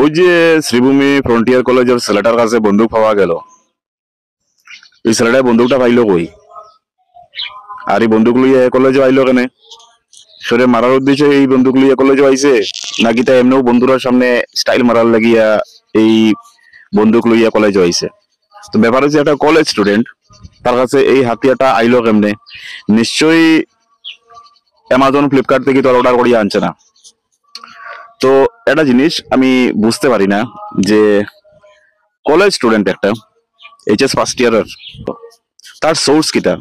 ওই যে শ্রীভূমি ফ্রন্টিয়ার কলেজের ছেলেটার কাছে বন্দুক পাওয়া গেল, এই ছেলেটা বন্দুকটা পাইলো কই? আর এই বন্দুক লইয়া কলেজে আইলো কেন? সরে মারার উদ্দেশ্যে এই বন্দুক লইয়া কলেজে আইছে, নাকি তা এমনিও বন্ধুরার সামনে স্টাইল মারার লাগিয়া এই বন্দুক লইয়া কলেজে আইছে? তো ব্যাপার হচ্ছে একটা কলেজ স্টুডেন্ট, তার কাছে এই হাতিয়ারটা আইলো কেমনে? নিশ্চয়ই অ্যামাজন ফ্লিপকার্ট থেকে তো অর্ডার করিয়া আনছে না। তো একটা জিনিস আমি বুঝতে পারি না যে কলেজ স্টুডেন্ট একটা এইচএস ফার্স্ট ইয়ারের, তার সোর্স কিটা,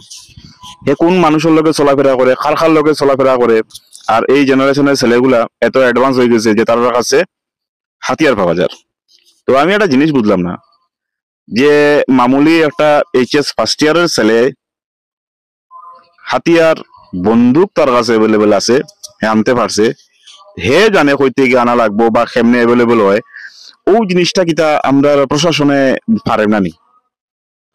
হে কোন মানুষের লগে চলাফেরা করে, কার কার লগে চলাফেরা করে, আর এই জেনারেশনের ছেলেগুলা এত অ্যাডভান্স হয়ে গেছে যে তার কাছে হাতিয়ার পাওয়া যায়। তো আমি একটা জিনিস বুঝলাম না যে মামুলি একটা এইচএস ফার্স্ট ইয়ারের ছেলে হাতিয়ার বন্দুক তার কাছে অ্যাভেলেবেল আছে, হে আনতে পারছে, হে জানে কইতে গিয়ে আনা লাগবো বা কেমনে অ্যাভেলেবেল হয়, ও জিনিসটা কিতা আমরা প্রশাসনে পারে না নি?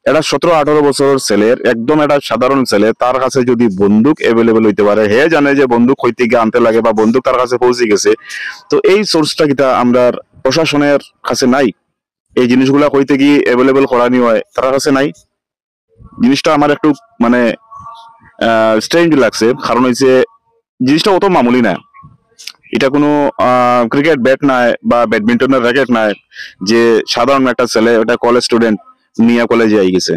এটা 17-18 বছরের ছেলের, একদম একটা সাধারণ ছেলে, তার কাছে যদি বন্দুক অ্যাভেলেবেল হইতে পারে, হে জানে যে বন্দুক হইতে গিয়ে আনতে লাগে বা বন্দুক তার কাছে পৌঁছে গেছে, তো এই সোর্সটা কিতা আমরা প্রশাসনের কাছে নাই? এই জিনিসগুলা কইতে গিয়ে অ্যাভেলেবেল করানি হয় তার কাছে নাই। জিনিসটা আমার একটু মানে স্ট্রেঞ্জ লাগছে, কারণ হচ্ছে জিনিসটা অত মামুলি না। এটা কোনো ক্রিকেট ব্যাট নাই বা ব্যাডমিন্টনের র্যাকেট নাই যে সাধারণ একটা ছেলে, ওটা কলেজ স্টুডেন্ট নিয়ে কলেজে আই গেছে,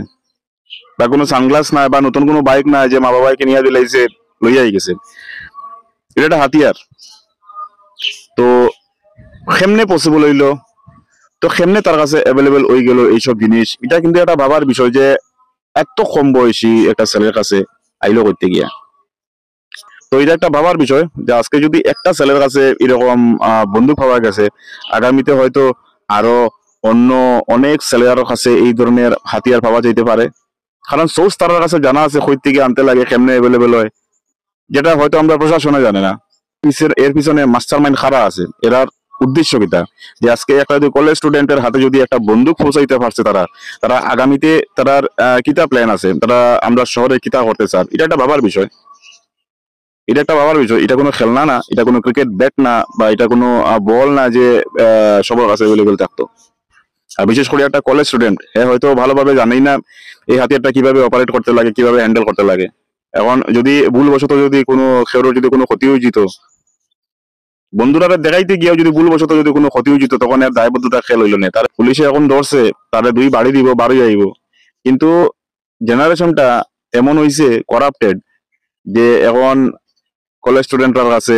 বা কোনো সানগ্লাস নাই বা নতুন কোনো বাইক নাই যে মা বাবাকে নিয়ে দিলাইছে লইয়া আই গেছে। এটা একটা হাতিয়ার, তো কেমনে পসিবল হইলো? তো কেমনে তার কাছে অ্যাভেলেবেল হয়ে গেল এইসব জিনিস? এটা কিন্তু একটা ভাবার বিষয় যে এত কম বয়সী একটা ছেলের কাছে আইলো করতে গিয়া। তো এটা একটা ভাবার বিষয় যে আজকে যদি একটা ছেলের কাছে এরকম বন্দুক পাওয়া গেছে, আগামীতে হয়তো আরো অন্য অনেক ছেলের কাছে এই ধরনের হাতিয়ার পাওয়া যেতে পারে, কারণ সোর্স তার কাছে জানা আছে কই থেকে আনতে লাগে, কেমনে অ্যাভেলেবেল হয়, যেটা হয়তো আমরা প্রশাসনে জানে না। এর পিছনে মাস্টার মাইন্ড খারা আছে, এরার উদ্দেশ্য কিটা, যে আজকে একটা যদি কলেজ স্টুডেন্টের হাতে যদি একটা বন্দুক পৌঁছাইতে পারছে, তারা তারা আগামীতে তার কিতা প্ল্যান আছে, তারা আমরা শহরে কিতা করতে চান, এটা একটা ভাবার বিষয়। এটা একটা ভাবার বিষয়, এটা কোনো খেলনা না, এটা কোনো ক্রিকেট ব্যাট না, বা এটা কোনো বল না যে সবার কাছে অ্যাভেলেবেল থাকতো। আর বিশেষ করে একটা কলেজ স্টুডেন্ট, হ্যাঁ হয়তো ভালোভাবে জানেই না এই হাতিয়ারটা কিভাবে অপারেট করতে লাগে, কিভাবে হ্যান্ডেল করতে লাগে। এখন যদি ভুলবশত যদি কোনো খেরোর যদি কোনো ক্ষতি হয়ে যেত, বন্ধুরা দেখাইতে গিয়েও যদি ভুলবশত যদি কোনো ক্ষতি হয়ে যেত, তখন এর দায়বদ্ধতা খেল হইল না, তার পুলিশে এখন ধরছে, তারে 2 বাড়ি দিব, বাড়ি আইব। কিন্তু জেনারেশনটা এমন হইছে করাপ্টেড যে এখন কলেজ স্টুডেন্টরা কাছে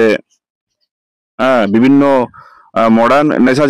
বিভিন্ন মডার্ন নেশা